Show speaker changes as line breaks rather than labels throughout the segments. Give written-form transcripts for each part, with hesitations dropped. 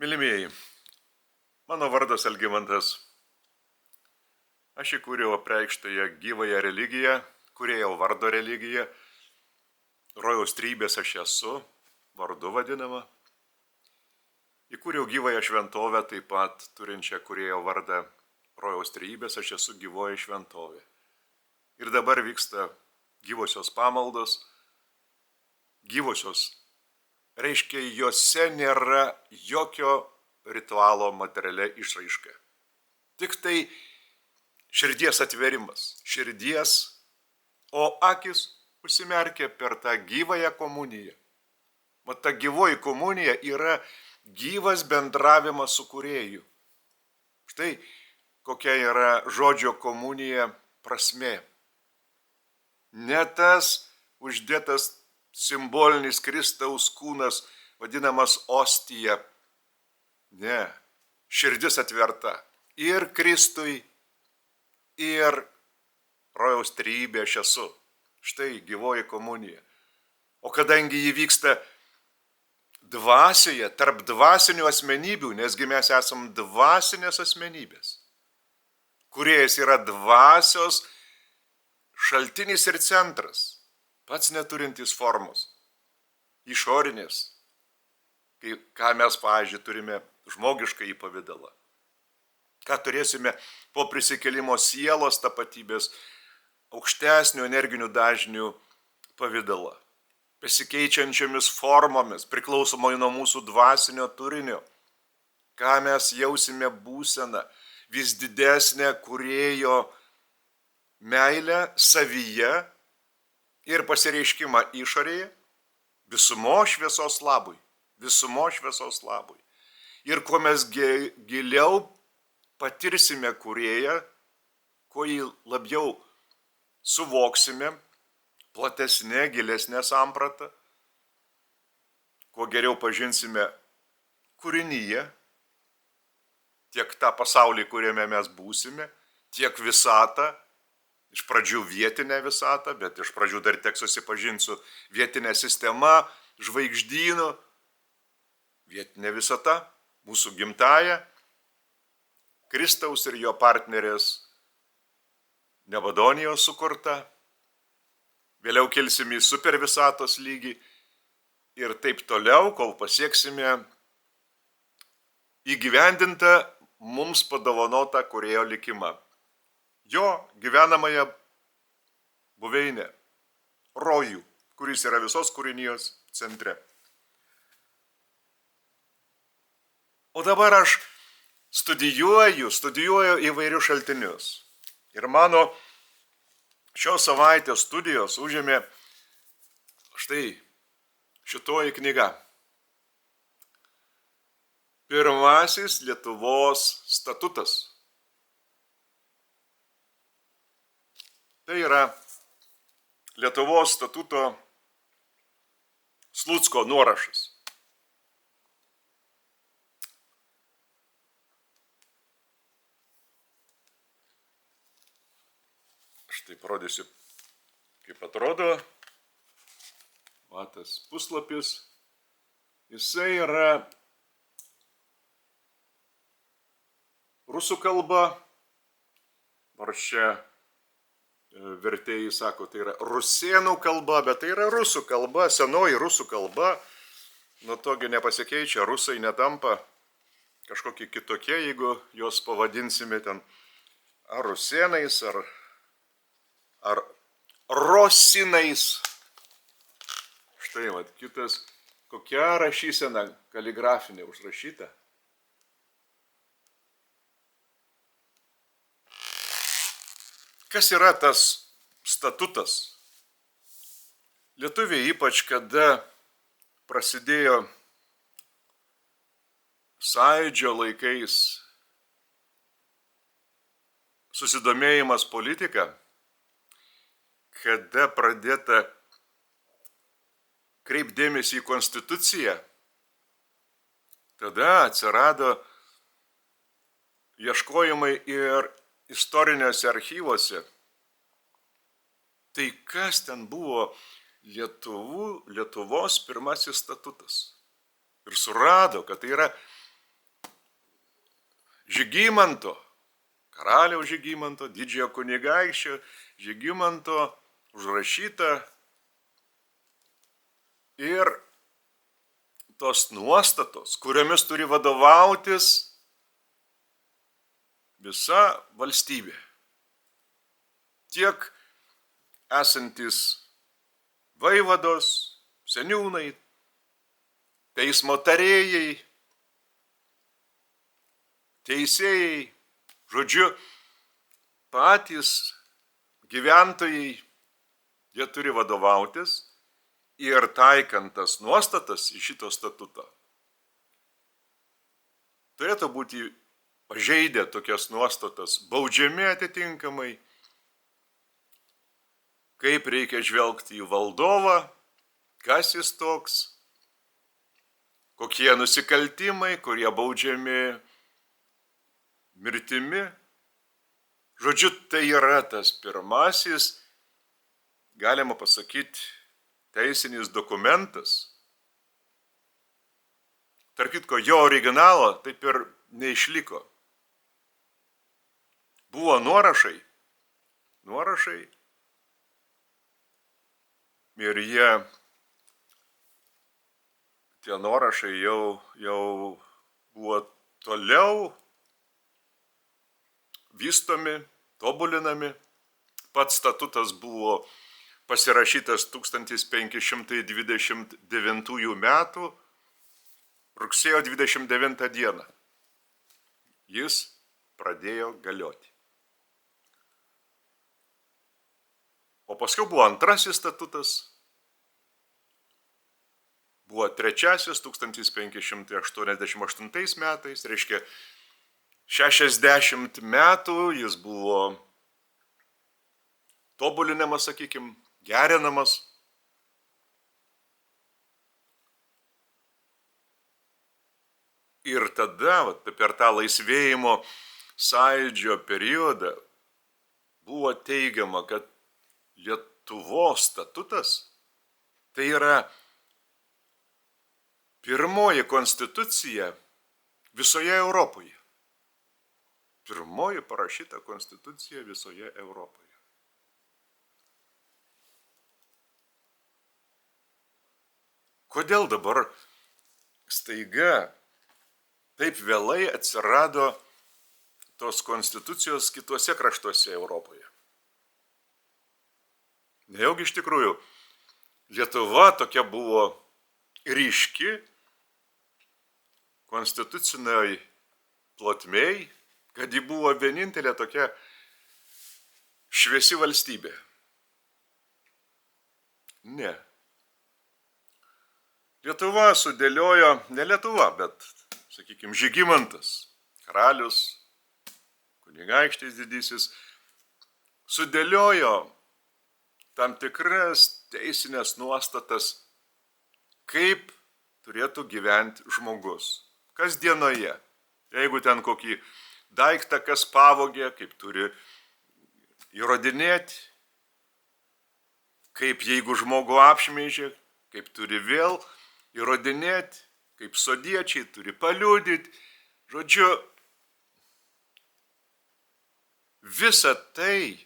Mylimieji, mano vardas Algimantas. Aš įkūriau apreikštąją gyvąją religiją, kūrėjau vardo religiją. Rojaus trybės aš esu, vardu vadinama. Įkūriau gyvąją šventovę, taip pat turinčią kūrėjo vardą Rojaus trybės, aš esu gyvoji šventovė. Ir dabar vyksta gyvosios pamaldos. Gyvosios reiškia, jose nėra jokio ritualo materialia išraiška. Tik tai širdies atverimas, o akis užsimerkia per tą gyvąją komuniją. Mat ta gyvoji komunija yra gyvas bendravimas su kūrėju. Štai kokia yra žodžio komunija prasmė. Ne tas uždėtas simbolinis Kristaus kūnas, vadinamas ostija. Ne, širdis atverta ir Kristui, ir Rojaus trybė aš esu. Štai gyvoji komunija. O kadangi jį vyksta dvasioje, tarp dvasinių asmenybių, nesgi mes esam dvasinės asmenybės. Kūrėjas yra dvasios šaltinis ir centras, pats neturintis formos, išorinės, ką mes, pavyzdžiui, turime žmogišką į pavidalą. Ką turėsime po prisikėlimo sielos tapatybės aukštesnių energinių dažnių pavidalą, besikeičiančiomis formomis, priklausomai nuo mūsų dvasinio turinio. Ką mes jausime būseną, vis didesnę kūrėjo meilę savyje ir pasireiškimą išorėje, visumo šviesos labui. Ir kuo mes giliau patirsime kūrėją, kuo jį labiau suvoksime, platesnė, gilesnė samprata, kuo geriau pažinsime kūrinyje, tiek tą pasaulį, kuriame mes būsime, tiek visatą, iš pradžių vietinę visatą, bet iš pradžių dar teks susipažinti su vietinė sistema, žvaigždynu, vietinė visata, mūsų gimtaja, Kristaus ir jo partnerės Nebadonijos sukurta, vėliau kilsime į supervisatos lygį ir taip toliau, kol pasieksime įgyvendintą mums padovanotą kūrėjo likimą. Jo gyvenamąją buveinę, rojų, kuris yra visos kūrinijos centre. O dabar aš studijuoju įvairius šaltinius. Ir mano šios savaitės studijos užėmė štai šitoji knyga. Pirmasis Lietuvos statutas. Tai yra Lietuvos statuto Slucko nuorašas. Štai parodysiu, kaip atrodo. Matas puslapis. Jisai yra rusų kalba, nors čia vertėjai sako, tai yra rusėnų kalba, bet tai yra rusų kalba, senoji rusų kalba. Nuo togi nepasikeičia, rusai netampa kažkokie kitokie, jeigu juos pavadinsime ten ar rusėnais, ar rosinais. Štai, kitas, kokia rašysena kaligrafinė užrašyta. Kas yra tas statutas? Lietuviai ypač, kada prasidėjo sąjūdžio laikais susidomėjimas politika, kada pradėta kreipdėmėsi į konstituciją, tada atsirado ieškojimai ir istoriniuose archyvuose. Tai kas ten buvo Lietuvos pirmasis statutas? Ir surado, kad tai yra Žygimanto, karaliaus Žygimanto, didžiojo kunigaikščio Žygimanto užrašyta ir tos nuostatos, kuriomis turi vadovautis visa valstybė. Tiek esantis vaivados, seniūnai, teismo tarėjai, teisėjai, žodžiu, patys gyventojai, jie turi vadovautis ir taikant tas nuostatas į šito statuto. Turėtų būti pažeidę tokias nuostatas, baudžiami atitinkamai, kaip reikia žvelgti į valdovą, kas jis toks, kokie nusikaltimai, kurie baudžiami mirtimi. Žodžiu, tai yra tas pirmasis, galima pasakyti, teisinis dokumentas. Tarp kitko, jo originalo taip ir neišliko. Buvo nuorašai. Ir tie nuorašai jau buvo toliau vystomi, tobulinami. Pats statutas buvo pasirašytas 1529 metų rugsėjo 29 dieną. Jis pradėjo galioti. O paskui buvo antrasis statutas, buvo trečiasis 1588 metais, reiškia 60 metų jis buvo tobulinamas, sakykime, gerinamas. Ir tada, per tą laisvėjimo sąjūdžio periodą, buvo teigiama, kad Lietuvos statutas tai yra pirmoji konstitucija visoje Europoje. Pirmoji parašyta konstitucija visoje Europoje. Kodėl dabar staiga taip vėlai atsirado tos konstitucijos kituose kraštuose Europoje? Nejaugi iš tikrųjų Lietuva tokia buvo ryški konstituciniai plotmėj, kad ji buvo vienintelė tokia šviesi valstybė. Ne. Lietuva sudėliojo, ne Lietuva, bet, sakykime, Žygimantas, karalius, kunigaikštis didysis, sudėliojo tam tikras teisinės nuostatas, kaip turėtų gyventi žmogus kasdienoje. Jeigu ten kokį daiktą kas pavogė, kaip turi įrodinėti, kaip jeigu žmogų apšmeižė, kaip turi vėl įrodinėti, kaip sodiečiai turi paliudyti. Žodžiu, visa tai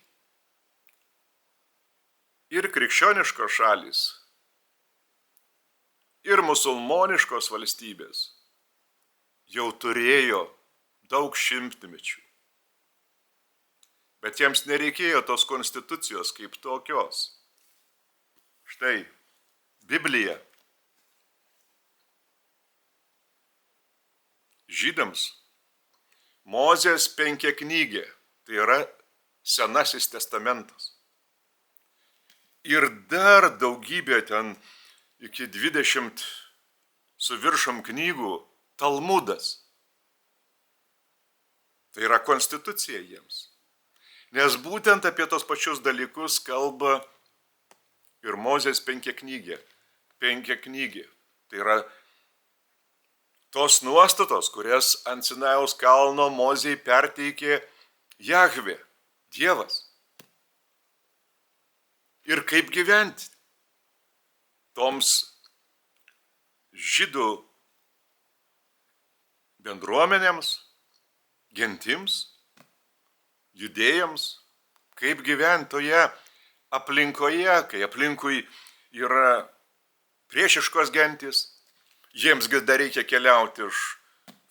ir krikščioniškos šalys, ir musulmoniškos valstybės jau turėjo daug šimtmečių. Bet jiems nereikėjo tos konstitucijos kaip tokios. Štai, Biblija. Žydams Mozės penkiaknygė, tai yra Senasis testamentas. Ir dar daugybė ten iki 20 su viršum knygų Talmudas. Tai yra konstitucija jiems. Nes būtent apie tos pačius dalykus kalba ir Mozės penkiaknygė. Tai yra tos nuostatos, kurias ant Sinajaus kalno Mozei perteikė Jahvė, Dievas. Ir kaip gyventi toms žydų bendruomenėms, gentims, judėjams, kaip gyventi toje aplinkoje, kai aplinkui yra priešiškos gentis, jiemsgi dar reikia keliauti iš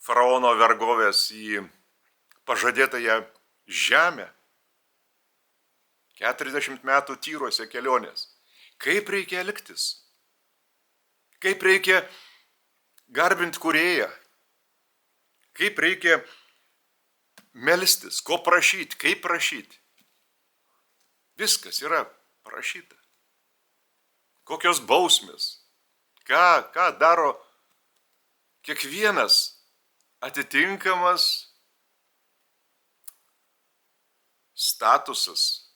faraono vergovės į pažadėtąją žemę. 40 metų tyruose kelionės. Kaip reikia elgtis? Kaip reikia garbinti kūrėją? Kaip reikia melstis? Ko prašyti? Kaip prašyti? Viskas yra parašyta. Kokios bausmės? Ką daro kiekvienas atitinkamas statusas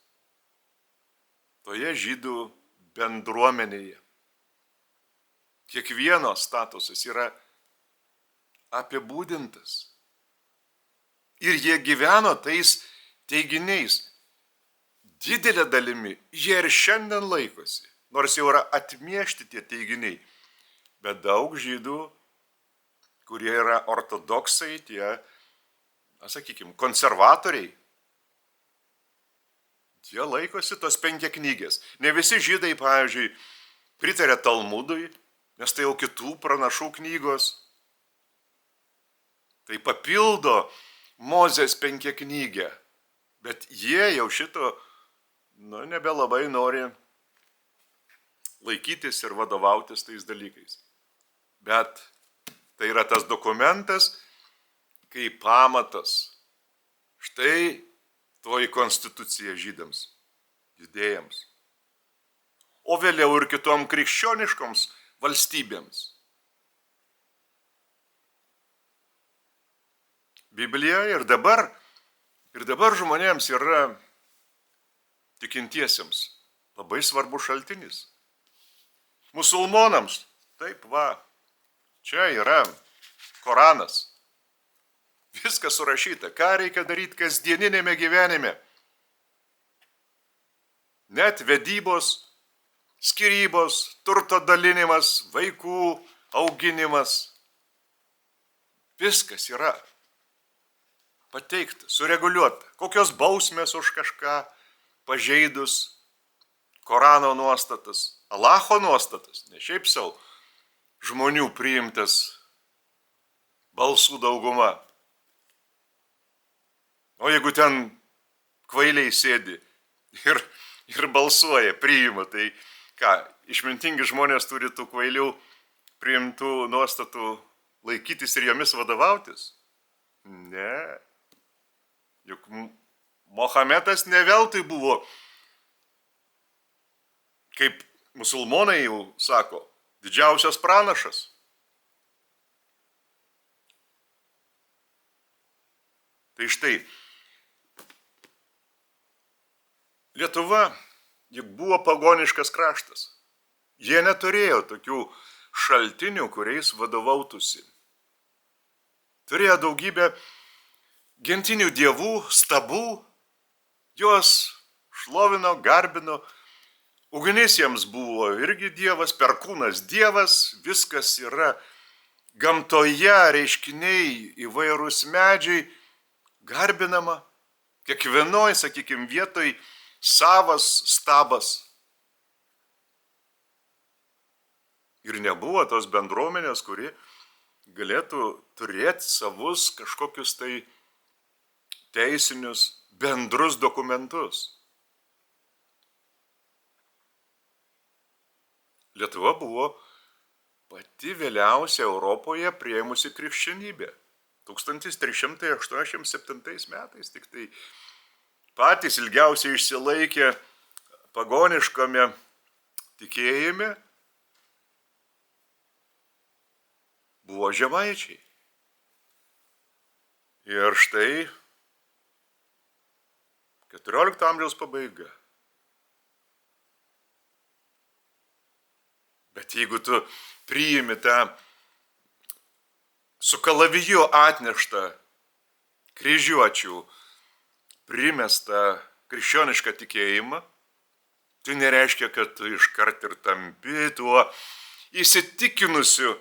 toje žydų bendruomenėje. Kiekvieno statusas yra apibūdintas. Ir jie gyveno tais teiginiais. Didelė dalimi jie ir šiandien laikosi, nors jau yra atmiešti tie teiginiai. Bet daug žydų, kurie yra ortodoksai, tie, konservatoriai, jie laikosi tos penkiaknygės. Ne visi žydai, pavyzdžiui, pritarė Talmudui, nes tai jau kitų pranašų knygos. Tai papildo Mozės penkiaknygę. Bet jie jau šito, nebelabai nori laikytis ir vadovautis tais dalykais. Bet tai yra tas dokumentas, kaip pamatas. Štai toji konstitucija žydams, judėjams. O vėliau ir kitom krikščioniškoms valstybėms. Biblija ir dabar žmonėms yra tikintiesiems labai svarbus šaltinis. Musulmonams, taip čia yra Koranas. Viskas surašyta, ką reikia daryti kasdieninėme gyvenime. Net vedybos, skyrybos, turto dalinimas, vaikų auginimas. Viskas yra pateikta, sureguliuota. Kokios bausmės už kažką pažeidus Korano nuostatas, Allaho nuostatas, ne šiaip savo žmonių priimtas balsų dauguma. O jeigu ten kvailiai sėdi ir balsuoja, priima, tai išmintingi žmonės turi tų kvailių priimtų nuostatų laikytis ir jomis vadovautis? Ne. Juk Mohamedas ne veltui buvo, kaip musulmonai jau sako, didžiausias pranašas. Tai štai, Lietuva juk buvo pagoniškas kraštas. Jie neturėjo tokių šaltinių, kuriais vadovautųsi. Turėjo daugybę gentinių dievų, stabų, juos šlovino, garbino. Ugnis jiems buvo irgi dievas, perkūnas dievas, viskas yra gamtoje, reiškiniai, įvairūs medžiai, garbinama. Kiekvienoj, vietoj savas stabas. Ir nebuvo tos bendruomenės, kuri galėtų turėti savus kažkokius tai teisinius bendrus dokumentus. Lietuva buvo pati vėliausia Europoje priėmusi krikščionybę. 1387 metais tik tai patys ilgiausiai išsilaikė pagoniškame tikėjime buvo žemaičiai. Ir štai 14 amžiaus pabaiga. Bet jeigu tu priimi tą su kalaviju atneštą kryžiuočių primestą krikščionišką tikėjimą, tai nereiškia, kad tu iškart ir tampi tuo įsitikinusiu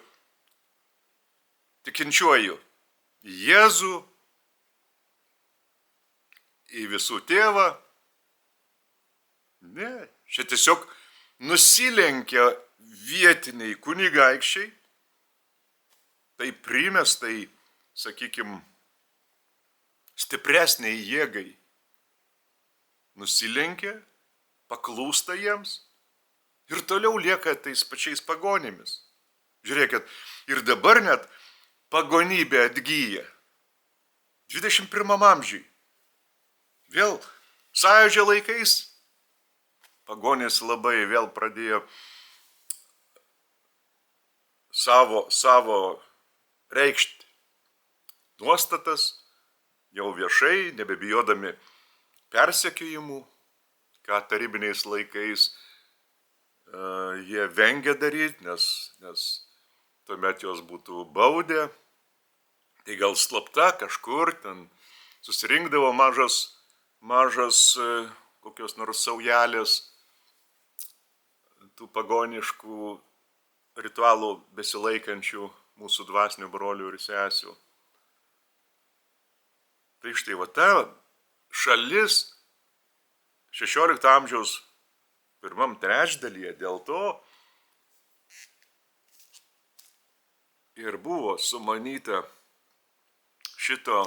tikinčiuoju Jėzų į visų tėvą. Ne, čia tiesiog nusilenkia vietiniai kunigaikščiai, tai primestai, sakykime, stipresniai jėgai nusilenkia, paklūsta jiems ir toliau lieka tais pačiais pagonimis. Žiūrėkit, ir dabar net pagonybė atgyja. 21 amžiui. Vėl sąjūdžio laikais pagonys labai vėl pradėjo savo reikšti nuostatas, jau viešai, nebebijodami persekiojimų, ką tarybiniais laikais jie vengia daryti, nes tuomet jos būtų baudę. Tai gal slapta kažkur ten susirinkdavo mažas kokios nors saujelės tų pagoniškų ritualų besilaikančių mūsų dvasinių brolių ir sesių. Tai štai va ta šalis 16 amžiaus pirmam trečdalyje dėl to ir buvo sumanyta šito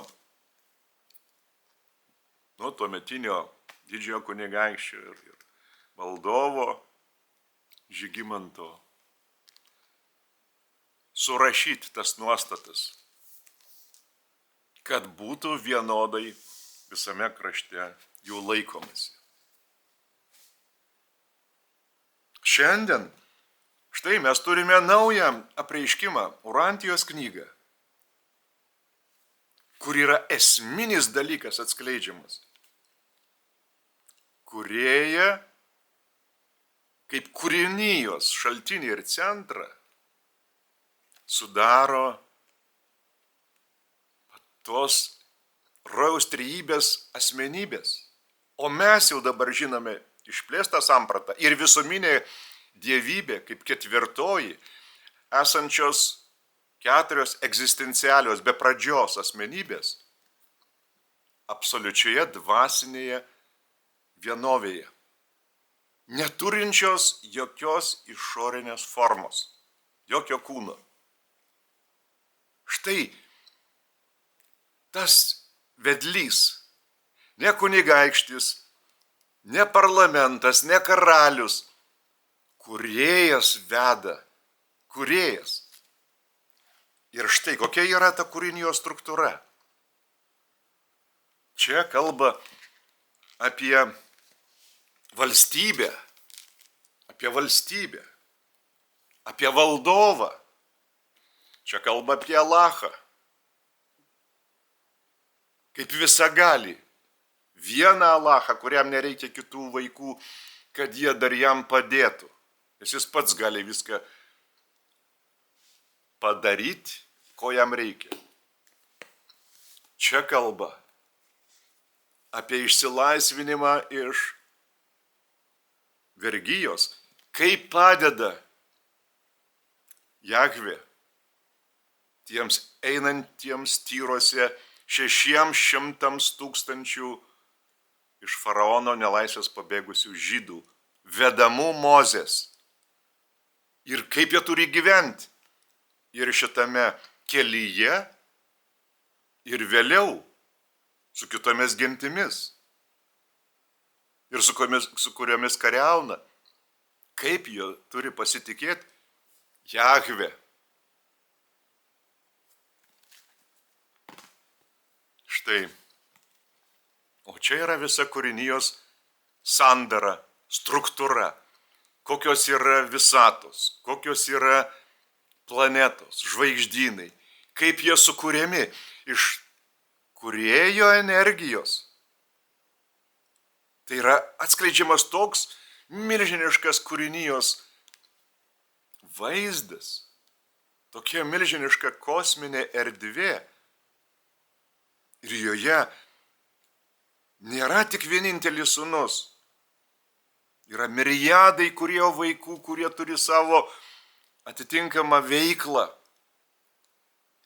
tuometinio didžiojo kunigaikščio ir valdovo Žygimanto surašyti tas nuostatas, kad būtų vienodai visame krašte jų laikomasi. Šiandien štai mes turime naują apreiškimą, Urantijos knygą, kur yra esminis dalykas atskleidžiamas. Kūrėja, kaip kūrinijos šaltinį ir centrą, sudaro tos rojaus trejybės asmenybės. O mes jau dabar žinome išplėstą sampratą ir visuminė dievybė kaip ketvirtoji, esančios 4 egzistencialios be pradžios asmenybės absoliučioje dvasinėje vienovėje, neturinčios jokios išorinės formos, jokio kūno. Štai tas vedlys, ne kunigaikštis, ne parlamentas, ne karalius, kūrėjas veda, kūrėjas. Ir štai kokia yra ta kūrinijos struktūra. Čia kalba apie valstybę, apie valdovą. Čia kalba apie Alachą, kaip visagalį. Vieną Alachą, kuriam nereikia kitų vaikų, kad jie dar jam padėtų. Nes jis pats gali viską padaryti, ko jam reikia. Čia kalba apie išsilaisvinimą iš vergijos, kaip padeda Jahvė tiems einantiems tyruose 600 000 iš faraono nelaisvės pabėgusių žydų, vedamų Mozės. Ir kaip jie turi gyventi. Ir šitame kelyje, ir vėliau su kitomis gentimis. Ir su kuriomis kariauna. Kaip jie turi pasitikėti Jahvė. Štai. O čia yra visa kūrinijos sandara, struktūra. Kokios yra visatos, kokios yra planetos, žvaigždynai. Kaip jie sukūrėmi iš kūrėjo energijos. Tai yra atskleidžiamas toks milžiniškas kūrinijos vaizdas. Tokia milžiniška kosminė erdvė. Ir joje nėra tik vienintelis sūnus. Yra miriadai vaikų, kurie turi savo atitinkamą veiklą,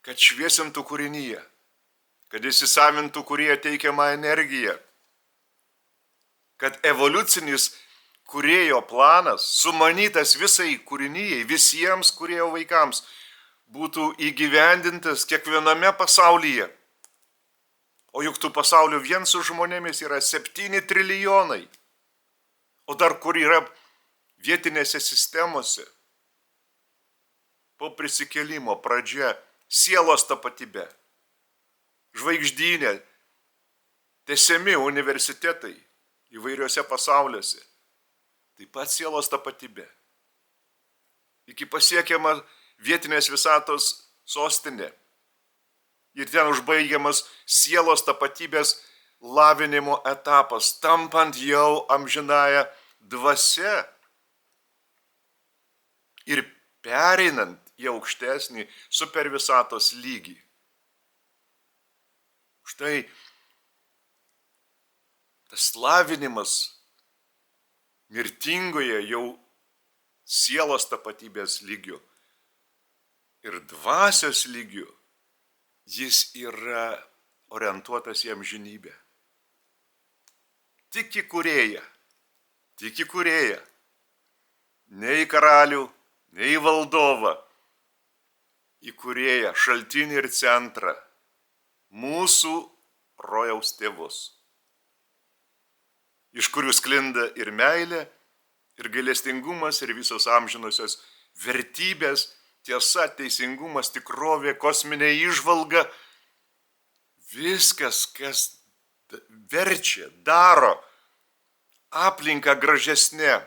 kad šviesintų kūrinyje, kad įsisavintų kūrėjo teikiamą energiją, kad evoliucinis kūrėjo planas, sumanytas visai kūrinyjei, visiems kūrėjo vaikams, būtų įgyvendintas kiekviename pasaulyje. O juk tų pasaulių vien su žmonėmis yra 7 trilijonai. O dar kur yra vietinėse sistemose. Po prisikėlimo pradžia sielos tapatybė, žvaigždynė, tęsiami universitetai įvairiuose pasauliuose. Taip pat sielos tapatybė. Iki pasiekiama vietinės visatos sostinė. Ir ten užbaigiamas sielos tapatybės lavinimo etapas, tampant jau amžinąją dvasia ir pereinant į aukštesnį supervisatos lygį. Štai tas lavinimas mirtingoje jau sielos tapatybės lygių ir dvasios lygių, jis yra orientuotas į amžinybę. Tik į kūrėją, ne į karalių, ne į valdovą, į kūrėją, šaltinį ir centrą, mūsų rojaus tėvus, iš kurių sklinda ir meilė, ir gailestingumas, ir visos amžinosios vertybės, tiesa, teisingumas, tikrovė, kosminė įžvalga, viskas, kas verčia, daro aplinką gražesnė,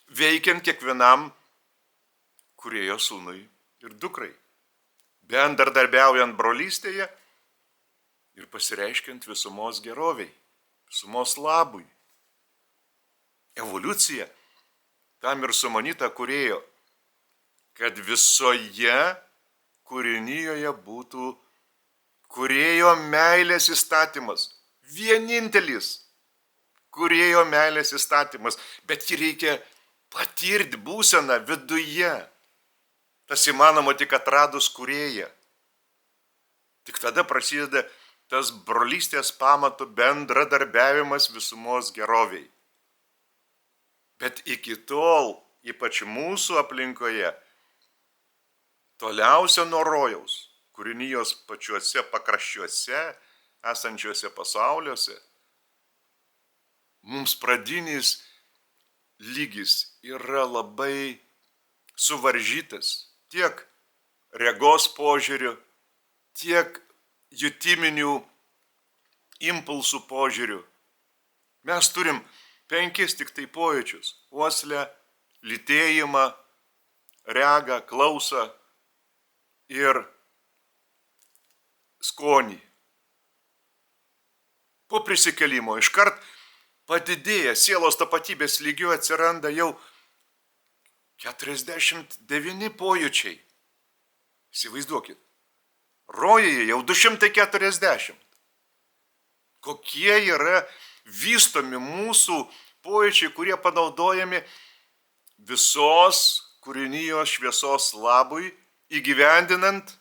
veikiant kiekvienam kūrėjo sūnui ir dukrai, bendradarbiaujant brolystėje ir pasireiškiant visumos geroviai, visumos labui. Evoliucija tam ir sumanyta kūrėjo, kad visoje kūrinyjoje būtų kūrėjo meilės įstatymas, vienintelis kūrėjo meilės įstatymas, bet jį reikia patirti būseną viduje. Tas įmanoma tik atradus kūrėją. Tik tada prasideda tas brolystės pamatų bendradarbiavimas visumos geroviai. Bet iki tol, ypač mūsų aplinkoje, toliausia nuo rojaus, kūrinijos pačiuose pakraščiuose, esančiuose pasauliuose, mums pradinis lygis yra labai suvaržytas tiek regos požiūriu, tiek jutiminių impulsų požiūriu. Mes turim 5 tik tai pojūčius – uoslę, lytėjimą, regą, klausą ir skonį. Po prisikėlimo iškart padidėja sielos tapatybės lygiu, atsiranda jau 49 pojūčiai. Įsivaizduokit, rojuje jau 240. Kokie yra vystomi mūsų pojūčiai, kurie panaudojami visos kūrinijos šviesos labui, įgyvendinant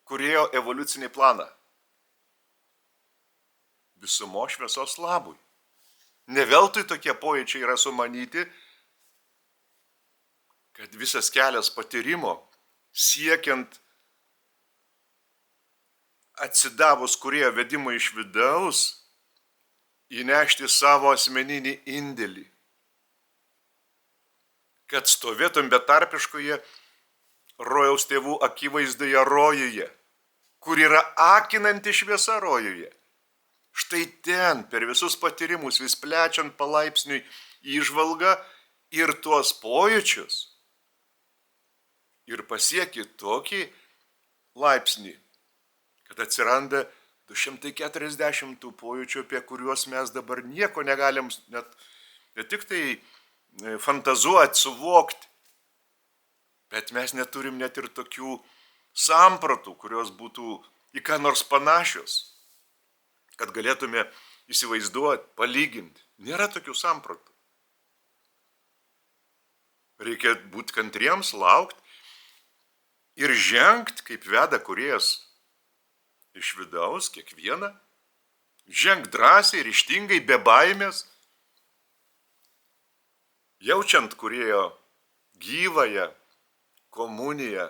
kūrėjo evoliucinį planą. Visumo šviesos labui. Ne veltui tokie pojūčiai yra sumanyti, kad visas kelias patyrimo siekiant atsidavus kūrėjo vedimą iš vidaus, įnešti savo asmeninį indėlį. Kad stovėtum betarpiškoje rojaus tėvų akivaizdoje rojuje, kur yra akinanti šviesa rojuje. Štai ten, per visus patyrimus, vis plečiant palaipsniui įžvalgą ir tuos pojūčius, ir pasieki tokį laipsnį, kad atsiranda 240 tų pojūčių, apie kuriuos mes dabar nieko negalim net ne tik tai fantazuoti, suvokti, bet mes neturim net ir tokių sampratų, kurios būtų į ką nors panašios, kad galėtume įsivaizduoti, palyginti. Nėra tokių sampratų. Reikia būti kantriems, laukti ir žengti, kaip veda kūrėjas iš vidaus, kiekvieną, ženk drąsiai, ryžtingai, be baimės, jaučiant Kūrėjo gyvąją komuniją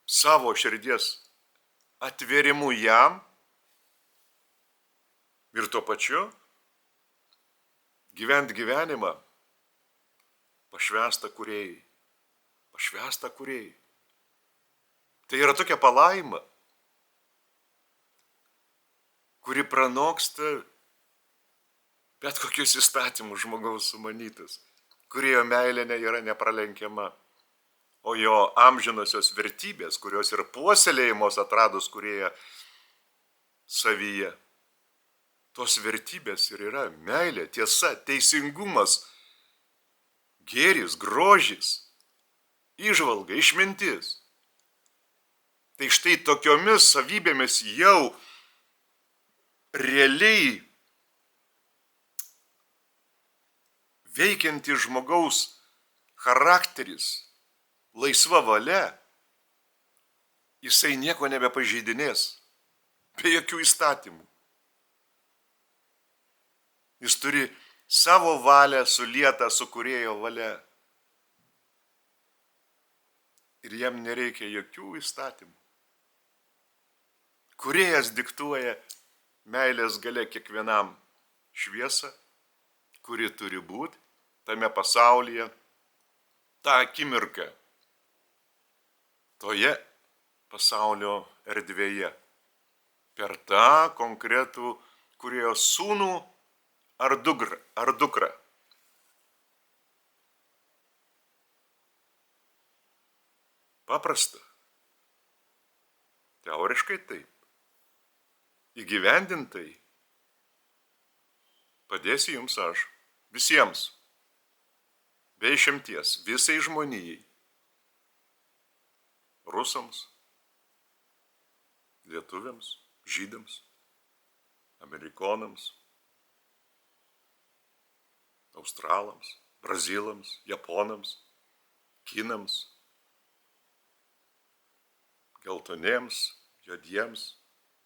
savo širdies atvėrimu jam ir tuo pačiu gyvent gyvenimą pašvęstą Kūrėjui. Pašvęstą Kūrėjui. Tai yra tokia palaima, kuri pranoksta bet kokius įstatymus žmogaus sumanytus. Kūrėjo meilė yra nepralenkiama, o jo amžinosios vertybės, kurios yra puoselėjimos atradus Kūrėją savyje. Tos vertybės ir yra meilė, tiesa, teisingumas, gėris, grožis, įžvalga, išmintis. Tai štai tokiomis savybėmis jau realiai veikianti žmogaus charakteris, laisva valia, jisai nieko nebepažeidinės, be jokių įstatymų. Jis turi savo valią sulietą su Kūrėjo valia. Ir jam nereikia jokių įstatymų. Kūrėjas diktuoja meilės galia kiekvienam šviesą, kuri turi būti tame pasaulyje, tą akimirką, toje pasaulio erdvėje, per tą konkretų Kūrėjo sūnų ar dukrą. Paprasta. Teoriškai taip. Įgyvendintai padėsiu jums aš, visiems, be išimties, visai žmonijai, rusams, lietuviams, žydams, amerikonams, australams, brazilams, japonams, kinams, geltoniems, juodiems,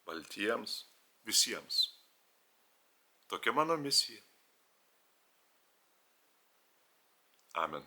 baltiems, visiems. Tokia mano misija. Amen.